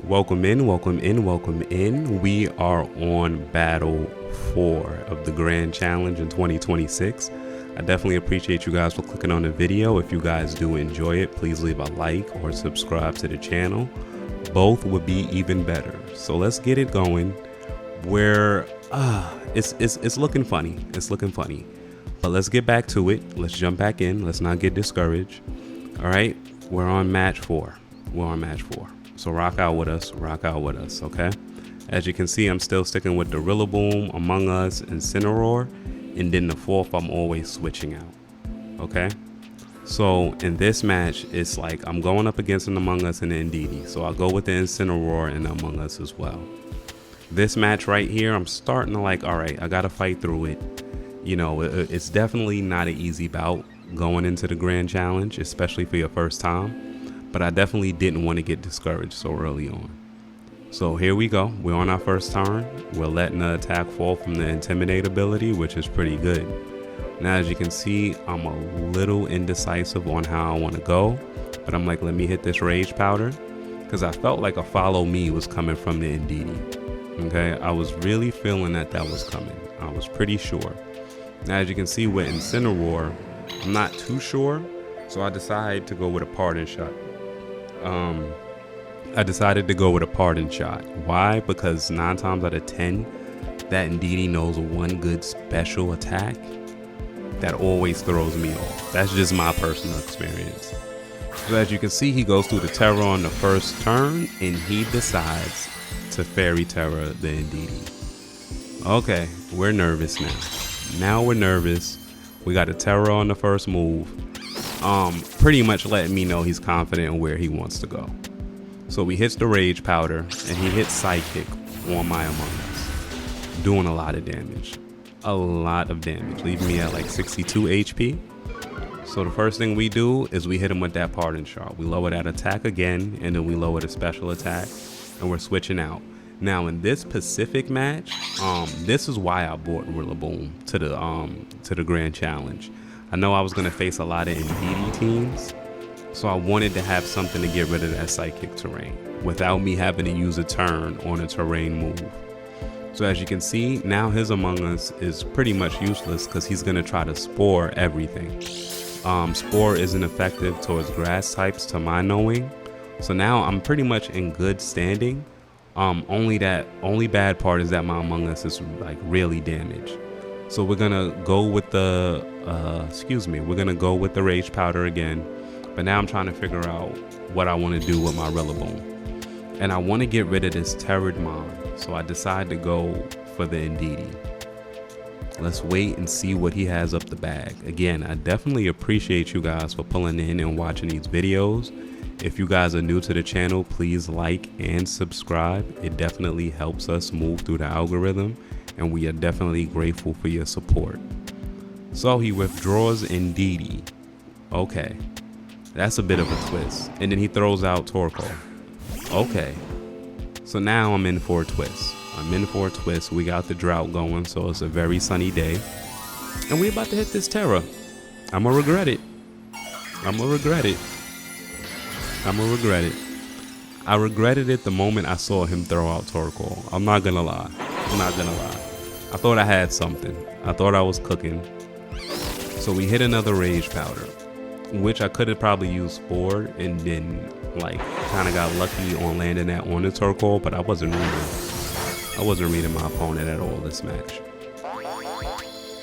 Welcome in, welcome in, welcome in. We are on battle 4 of the Grand Challenge in 2026. I definitely appreciate you guys for clicking on the video. If you guys do enjoy it, please leave a like or subscribe to the channel. Both would be even better. So let's get it going. Where it's looking funny. It's looking funny. But let's get back to it. Let's jump back in. Let's not get discouraged. All right, we're on match 4. We're on match 4. So rock out with us, okay? As you can see, I'm still sticking with the Rillaboom, Among Us, and Incineroar, and then the 4th I'm always switching out, okay? So in this match, it's like I'm going up against an Among Us and an Indeedee, so I'll go with the Incineroar and the Among Us as well. This match right here, I'm starting to like, all right, I gotta fight through it. You know, it's definitely not an easy bout going into the Grand Challenge, especially for your first time. But I definitely didn't want to get discouraged so early on. So here we go. We're on our first turn. We're letting the attack fall from the Intimidate ability, which is pretty good. Now, as you can see, I'm a little indecisive on how I want to go. But I'm like, let me hit this Rage Powder. Because I felt like a Follow Me was coming from the Indeedee. Okay, I was really feeling that was coming. I was pretty sure. Now, as you can see with Incineroar, I'm not too sure. So I decided to go with a Pardon Shot. I decided to go with a Pardon Shot. Why? Because 9 times out of 10, that Indeedee knows one good special attack that always throws me off. That's just my personal experience. So as you can see, he goes through the Terra on the first turn, and he decides to Fairy Terra the Indeedee. Okay, we're nervous now. Now we're nervous. We got a Terra on the first move. Pretty much letting me know he's confident in where he wants to go. So he hits the Rage Powder, and he hits Psychic on my Among Us, doing a lot of damage. A lot of damage, leaving me at like 62 HP. So the first thing we do is we hit him with that Pardon Shot. We lower that attack again, and then we lower the special attack, and we're switching out. Now in this specific match, this is why I bought Rillaboom to the Grand Challenge. I know I was going to face a lot of Indeedee teams, so I wanted to have something to get rid of that Psychic terrain without me having to use a turn on a terrain move. So as you can see, now his Among Us is pretty much useless because he's going to try to Spore everything. Spore isn't effective towards grass types to my knowing, so now I'm pretty much in good standing. Only bad part is that my Among Us is like really damaged. So we're gonna go with the we're gonna go with the Rage Powder again, but now I'm trying to figure out what I want to do with my Rillaboom, and I want to get rid of this Terradmon, so I decide to go for the Indeedee. Let's wait and see what he has up the bag. Again, I definitely appreciate you guys for pulling in and watching these videos. If you guys are new to the channel, please like and subscribe. It definitely helps us move through the algorithm, and we are definitely grateful for your support. So he withdraws Indeedee. Okay, that's a bit of a twist. And then he throws out Torkoal. Okay, so now I'm in for a twist. We got the drought going, so it's a very sunny day. And we're about to hit this Terra. I'ma regret it. I regretted it the moment I saw him throw out Torkoal. I'm not gonna lie. I thought I had something. I thought I was cooking. So we hit another Rage Powder, which I could have probably used Spore and then like kind of got lucky on landing that on the Torkoal, but I wasn't reading my opponent at all this match.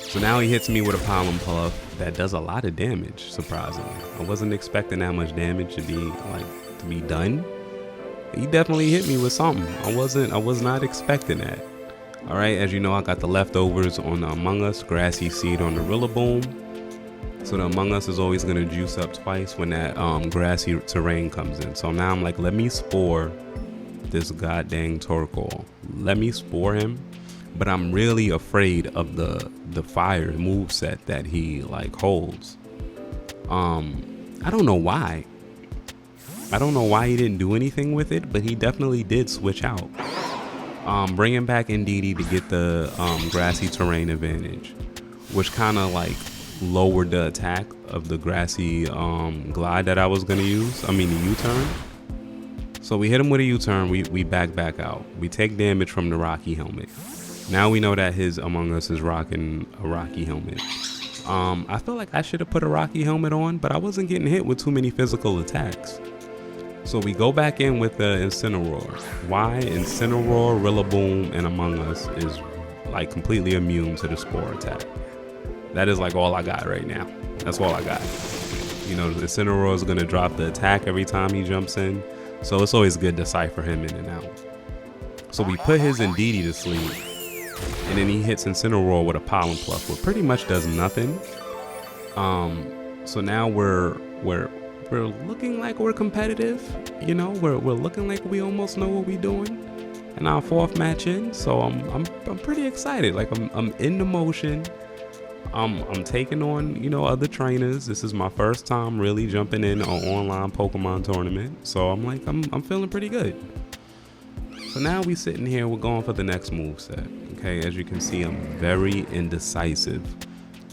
So now he hits me with a Pollen Puff that does a lot of damage, surprisingly. I wasn't expecting that much damage to be done. He definitely hit me with something. I was not expecting that. All right, as you know, I got the leftovers on the Among Us, Grassy Seed on the Rillaboom. So the Among Us is always gonna juice up twice when that grassy terrain comes in. So now I'm like, let me Spore this goddamn Torkoal. Let me Spore him. But I'm really afraid of the fire moveset that he like holds. I don't know why. He didn't do anything with it, but he definitely did switch out. Bringing back Indeedee to get the grassy terrain advantage, which kind of like lowered the attack of the grassy glide that I was gonna use. I mean the U-turn. So we hit him with a U-turn, we back out. We take damage from the Rocky helmet. Now we know that his Among Us is rocking a Rocky helmet. I feel like I should have put a Rocky helmet on, but I wasn't getting hit with too many physical attacks. So we go back in with the Incineroar. Why? Incineroar, Rillaboom, and Among Us is like completely immune to the Spore attack. That is like all I got right now. That's all I got. You know, the Incineroar is going to drop the attack every time he jumps in. So it's always good to cypher him in and out. So we put his Indeedee to sleep. And then he hits Incineroar with a Pollen Pluck, which pretty much does nothing. So now we're looking like we're competitive. You know, we're looking like we almost know what we're doing. And our 4th match in, so I'm pretty excited. Like I'm in the motion. I'm taking on, you know, other trainers. This is my first time really jumping in an online Pokemon tournament. So I'm like, I'm feeling pretty good. So now we sitting here, we're going for the next move set. Okay, as you can see, I'm very indecisive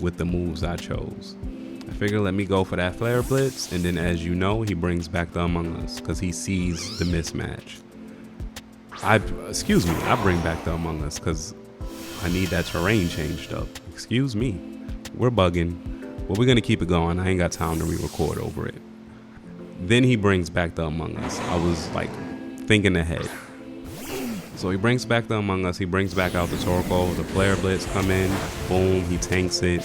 with the moves I chose. I figure let me go for that Flare Blitz, and then as you know, he brings back the Among Us because he sees the mismatch. I bring back the Among Us because I need that terrain changed up. Excuse me, we're bugging, but we're gonna keep it going. I ain't got time to re-record over it. Then he brings back the Among Us. I was like thinking ahead. So he brings back the Among Us, he brings back out the Torkoal, the Flare Blitz come in, boom, he tanks it.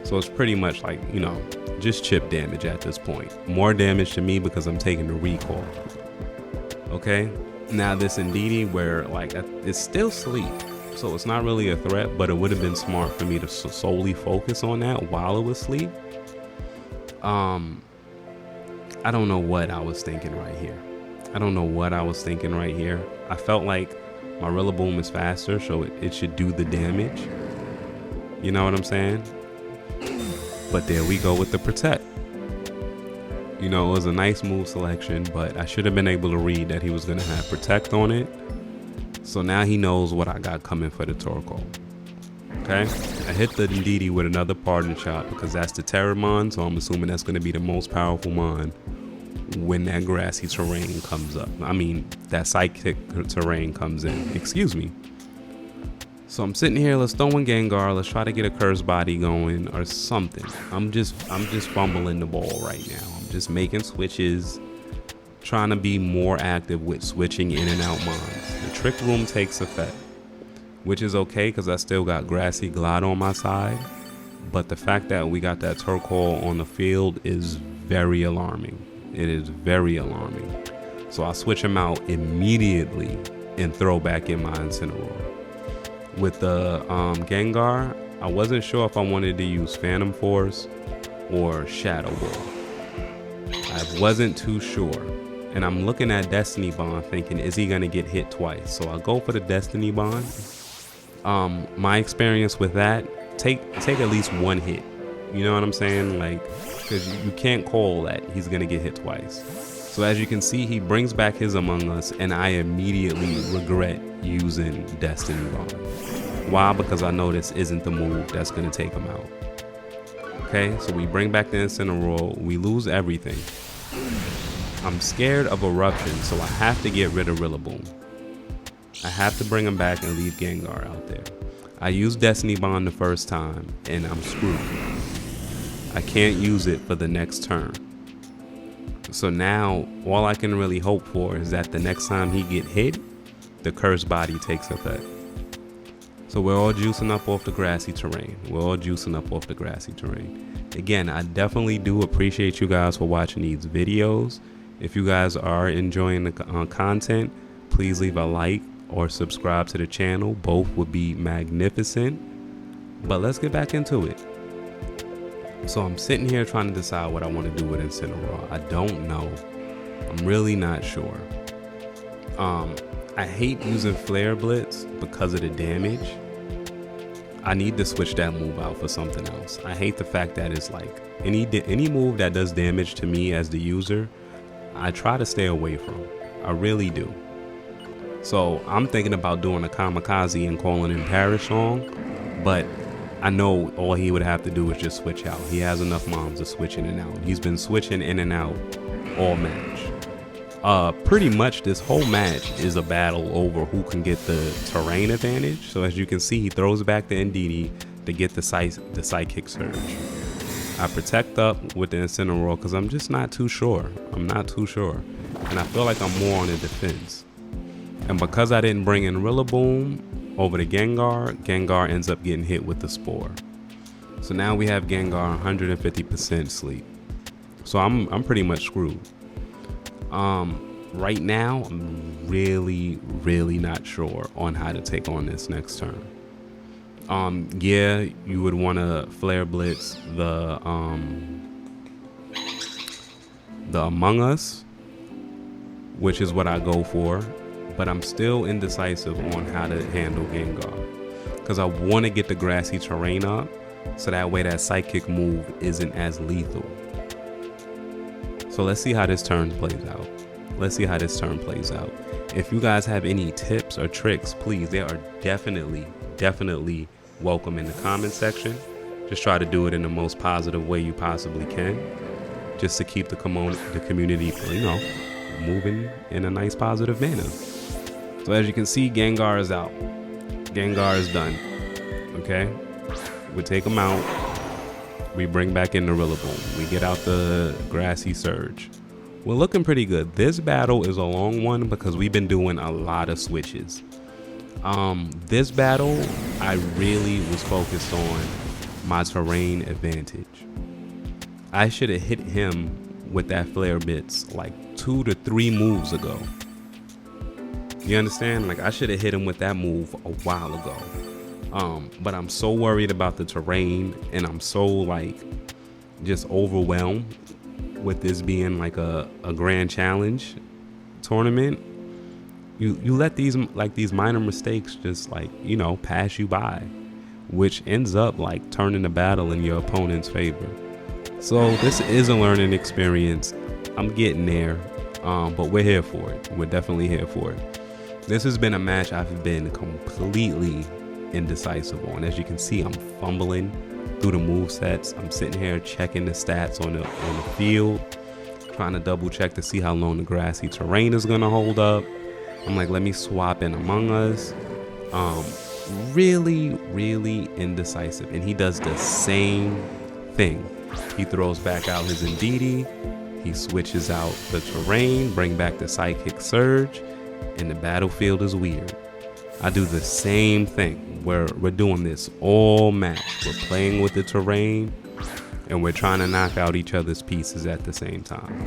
So it's pretty much like, you know, just chip damage at this point. More damage to me because I'm taking the recall. Okay, now this Indeedee where like it's still sleep, so it's not really a threat, but it would have been smart for me to solely focus on that while it was sleep. I don't know what I was thinking right here. I felt like my Rillaboom is faster, so it should do the damage. You know what I'm saying? But there we go with the Protect. You know, it was a nice move selection, but I should have been able to read that he was going to have Protect on it. So now he knows what I got coming for the Torkoal. Okay? I hit the Indeedee with another Pardon Shot because that's the Terramon, so I'm assuming that's going to be the most powerful mon when that grassy terrain comes up. I mean, that psychic terrain comes in. Excuse me. So I'm sitting here, let's throw in Gengar, let's try to get a Curse Body going or something. I'm just fumbling the ball right now. I'm just making switches, trying to be more active with switching in and out mons. The Trick Room takes effect, which is okay because I still got Grassy Glide on my side. But the fact that we got that Torkoal on the field is very alarming. It is very alarming. So I switch him out immediately and throw back in my Incineroar. With the Gengar, I wasn't sure if I wanted to use Phantom Force or Shadow Ball. I wasn't too sure. And I'm looking at Destiny Bond thinking, is he going to get hit twice? So I go for the Destiny Bond. My experience with that, take at least one hit. You know what I'm saying? Like, because you can't call that he's going to get hit twice. So as you can see, he brings back his Among Us, and I immediately regret using Destiny Bond. Why? Because I know this isn't the move that's going to take him out. Okay, so we bring back the Incineroar. We lose everything. I'm scared of Eruption, so I have to get rid of Rillaboom. I have to bring him back and leave Gengar out there. I used Destiny Bond the first time, and I'm screwed. I can't use it for the next turn. So now, all I can really hope for is that the next time he get hit, the Curse Body takes effect. So we're all juicing up off the grassy terrain. Again, I definitely do appreciate you guys for watching these videos. If you guys are enjoying the content, please leave a like or subscribe to the channel. Both would be magnificent. But let's get back into it. So I'm sitting here trying to decide what I want to do with Incineroar. I don't know. I'm really not sure. I hate using Flare Blitz because of the damage. I need to switch that move out for something else. I hate the fact that it's like any move that does damage to me as the user, I try to stay away from. I really do. So I'm thinking about doing a Kamikaze and calling in Parish Song, but I know all he would have to do is just switch out. He has enough moms to switch in and out. He's been switching in and out all match. Pretty much this whole match is a battle over who can get the terrain advantage. So as you can see, he throws back the Indeedee to get the Psychic Surge. I protect up with the Incineroar because I'm just not too sure. And I feel like I'm more on the defense. And because I didn't bring in Rillaboom over the Gengar ends up getting hit with the Spore. So now we have Gengar 150% sleep. So I'm pretty much screwed. Right now, I'm really not sure on how to take on this next turn. Yeah, you would want to Flare Blitz the Among Us, which is what I go for, but I'm still indecisive on how to handle Gengar because I want to get the grassy terrain up so that way that Psychic move isn't as lethal. So let's see how this turn plays out. If you guys have any tips or tricks, please, they are definitely welcome in the comment section. Just try to do it in the most positive way you possibly can, just to keep the community, you know, moving in a nice positive manner. So as you can see, Gengar is out. Gengar is done. Okay, we take him out. We bring back in the Rillaboom. We get out the Grassy Surge. We're looking pretty good. This battle is a long one because we've been doing a lot of switches. This battle, I really was focused on my terrain advantage. I should have hit him with that Flare Blitz like 2 to 3 moves ago. You understand? Like I should have hit him with that move a while ago. But I'm so worried about the terrain and I'm so like just overwhelmed with this being like a grand challenge tournament. You let these minor mistakes just like, you know, pass you by, which ends up like turning the battle in your opponent's favor. So this is a learning experience. I'm getting there, but we're here for it. We're definitely here for it. This has been a match I've been completely indecisive on. As you can see, I'm fumbling through the move sets. I'm sitting here checking the stats on the field, trying to double check to see how long the grassy terrain is gonna hold up. I'm like, let me swap in Among Us. Really indecisive. And he does the same thing. He throws back out his Indeedee. He switches out the terrain, bring back the Psychic Surge, and the battlefield is weird. I do the same thing. We're doing this all match. We're playing with the terrain, and we're trying to knock out each other's pieces at the same time.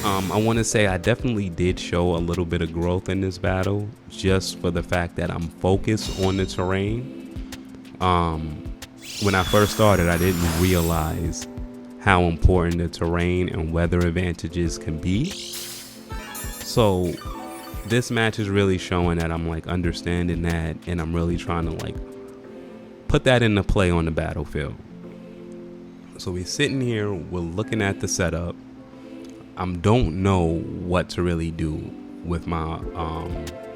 I want to say I definitely did show a little bit of growth in this battle, just for the fact that I'm focused on the terrain. When I first started, I didn't realize how important the terrain and weather advantages can be. So this match is really showing that I'm like understanding that, and I'm really trying to like put that into play on the battlefield. So we're sitting here, we're looking at the setup. I don't know what to really do with my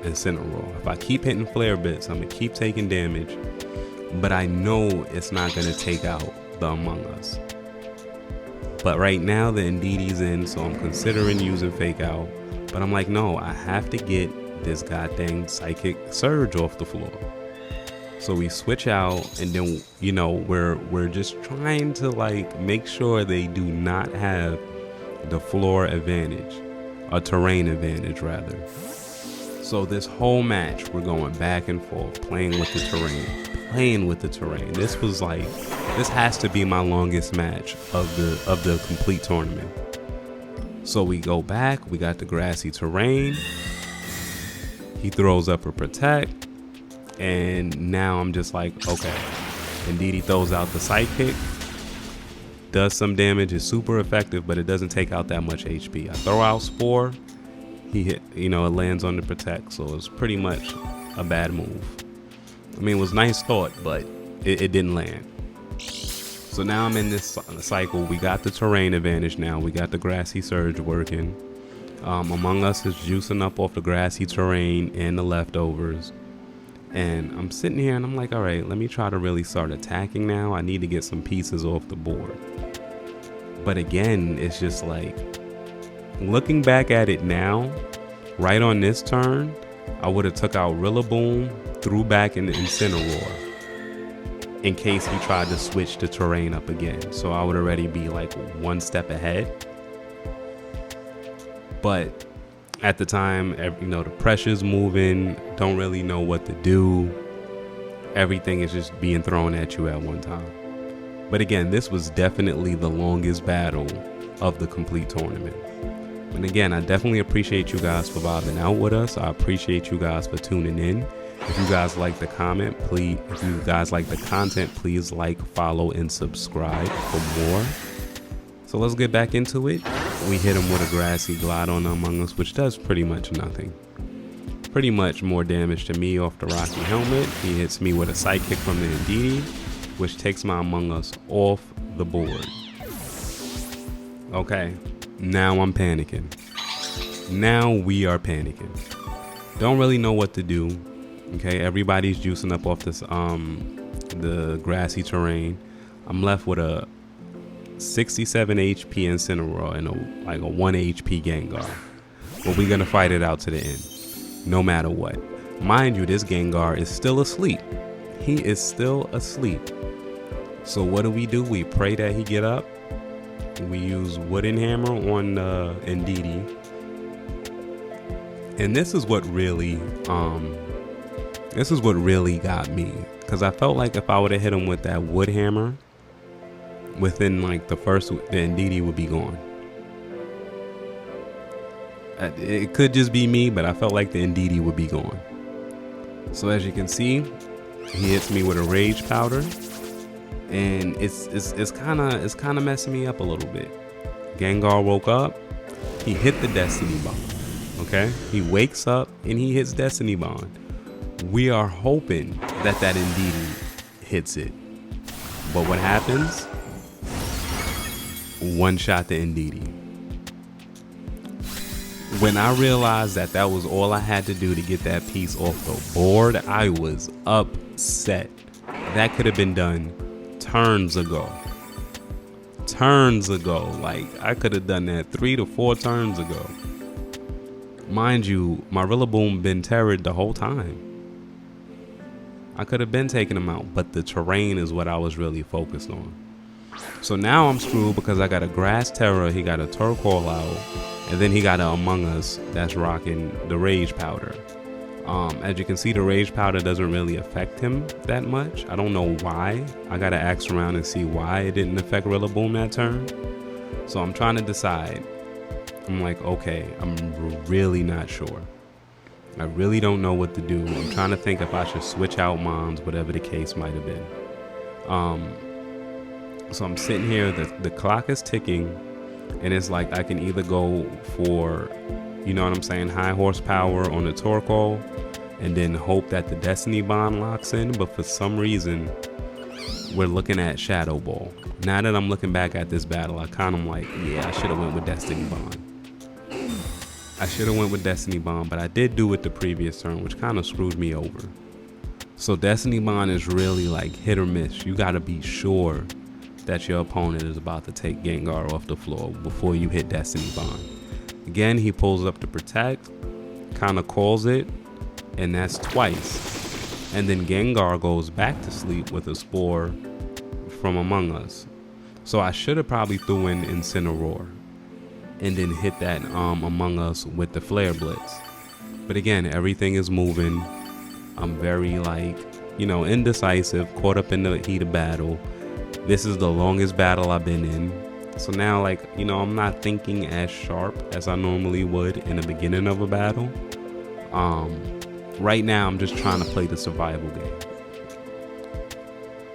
Incineroar. If I keep hitting Flare Blitz, I'm gonna keep taking damage, but I know it's not gonna take out the Among Us. But right now the Indeedee's in, so I'm considering using Fake Out. But I'm like, no, I have to get this goddamn Psychic Surge off the floor. So we switch out, and then, you know, we're just trying to like make sure they do not have the floor advantage, or terrain advantage rather. So this whole match we're going back and forth, playing with the terrain. This has to be my longest match of the complete tournament. So we go back, we got the grassy terrain. He throws up a Protect, and now I'm just like, okay. Indeedee throws out the Psychic, does some damage, is super effective, but it doesn't take out that much HP. I throw out Spore, he hit, you know, it lands on the Protect, so it's pretty much a bad move. I mean, it was nice thought, but it didn't land. So now I'm in this cycle. We got the terrain advantage now. We got the Grassy Surge working. Among Us is juicing up off the grassy terrain and the leftovers. And I'm sitting here and I'm like, all right, let me try to really start attacking now. I need to get some pieces off the board. But again, it's just like, Looking back at it now, right on this turn, I would have took out Rillaboom, threw back in the Incineroar in case he tried to switch the terrain up again. So I would already be like one step ahead. But at the time, you know, the pressure's moving, don't really know what to do. Everything is just being thrown at you at one time. But again, this was definitely the longest battle of the complete tournament. And again, I definitely appreciate you guys for vibing out with us. I appreciate you guys for tuning in. If you guys like the comment, please, if you guys like the content, please like, follow, and subscribe for more. So let's get back into it. We hit him with a grassy glide on Among Us, which does pretty much nothing. Pretty much more damage to me off the Rocky helmet. He hits me with a sidekick from the Indeedee, which takes my Among Us off the board. Okay, now I'm panicking. Now we are panicking. Don't really know what to do. Okay, everybody's juicing up off this the grassy terrain. I'm left with a 67 HP Incineroar and a 1 HP Gengar. But we're gonna fight it out to the end, no matter what. Mind you, this Gengar is still asleep. He is still asleep. So what do? We pray that he get up. We use Wooden Hammer on Indeedee. And this is what really got me, because I felt like if I would have hit him with that Wood Hammer, within like the Indeedee would be gone. It could just be me, but I felt like the Indeedee would be gone. So as you can see, he hits me with a Rage Powder, and it's kind of messing me up a little bit. Gengar woke up, he hit the Destiny Bond. Okay, he wakes up and he hits Destiny Bond. We are hoping that Indeedee hits it, but what happens? One shot the Indeedee. When I realized that was all I had to do to get that piece off the board, I was upset. That could have been done turns ago. Like I could have done that 3 to 4 turns ago. Mind you, my Rillaboom been terrored the whole time. I could have been taking him out, but the terrain is what I was really focused on. So now I'm screwed because I got a Grass Terror, he got a Turquoise out, and then he got an Among Us that's rocking the Rage Powder. As you can see, the Rage Powder doesn't really affect him that much. I don't know why. I gotta ask around and see why it didn't affect Rillaboom that turn. So I'm trying to decide. I'm like, okay, I'm really not sure. I really don't know what to do. I'm trying to think if I should switch out Mons, whatever the case might have been. So I'm sitting here, the clock is ticking, and it's like I can either go for, you know what I'm saying, high horsepower on the Torkoal, and then hope that the Destiny Bond locks in, but for some reason, we're looking at Shadow Ball. Now that I'm looking back at this battle, I kind of like, yeah, I should have went with Destiny Bond. But I did do it the previous turn, which kind of screwed me over. So Destiny Bond is really like hit or miss. You got to be sure that your opponent is about to take Gengar off the floor before you hit Destiny Bond. Again, he pulls up to protect, kind of calls it, and that's twice. And then Gengar goes back to sleep with a Spore from Among Us. So I should have probably threw in Incineroar and then hit that Among Us with the Flare Blitz. But again, everything is moving. I'm very like, you know, indecisive, caught up in the heat of battle. This is the longest battle I've been in. So now, like, you know, I'm not thinking as sharp as I normally would in the beginning of a battle. Right now, I'm just trying to play the survival game.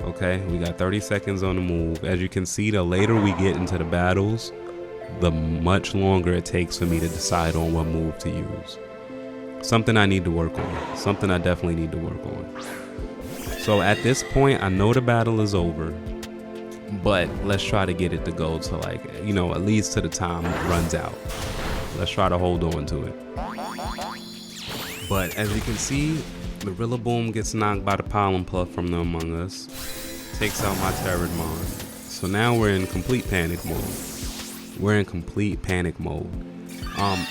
Okay, we got 30 seconds on the move. As you can see, the later we get into the battles, the much longer it takes for me to decide on what move to use. Something I need to work on. Something I definitely need to work on. So at this point, I know the battle is over, but let's try to get it to go to, like, you know, at least to the time it runs out. Let's try to hold on to it. But as you can see, the Rillaboom gets knocked by the Pollen Puff from the Among Us. Takes out my Terradmon. So now we're in complete panic mode.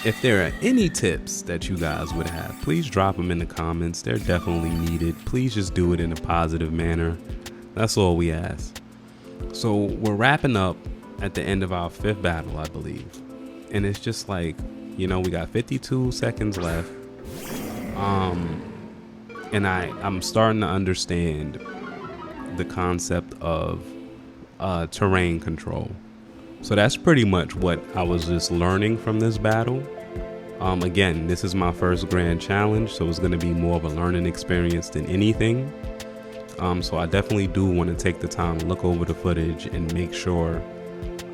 If there are any tips that you guys would have, please drop them in the comments. They're definitely needed. Please just do it in a positive manner. That's all we ask. So we're wrapping up at the end of our 5th battle, I believe. And it's just like, we got 52 seconds left. And I'm starting to understand the concept of terrain control. So that's pretty much what I was just learning from this battle. Again, this is my first grand challenge, so it's going to be more of a learning experience than anything. So I definitely do want to take the time to look over the footage and make sure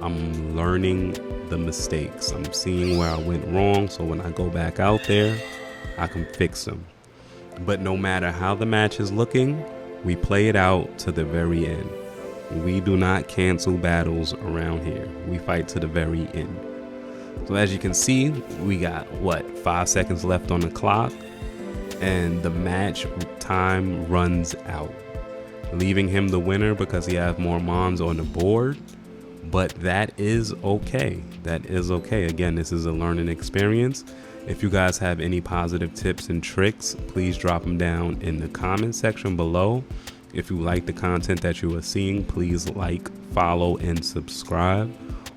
I'm learning the mistakes. I'm seeing where I went wrong, so when I go back out there, I can fix them. But no matter how the match is looking, we play it out to the very end. We do not cancel battles around here. We fight to the very end. So as you can see, we got 5 seconds left on the clock, and the match time runs out, leaving him the winner because he has more mons on the board. But that is okay. That is okay. Again, this is a learning experience. If you guys have any positive tips and tricks, please drop them down in the comment section below. If you like the content that you are seeing, please like, follow, and subscribe.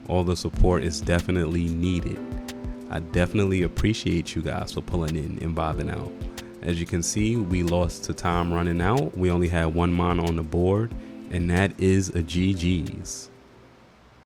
All the support is definitely needed. I definitely appreciate you guys for pulling in and vibing out. As you can see, we lost to time running out. We only had 1 mon on the board, and that is a GG's.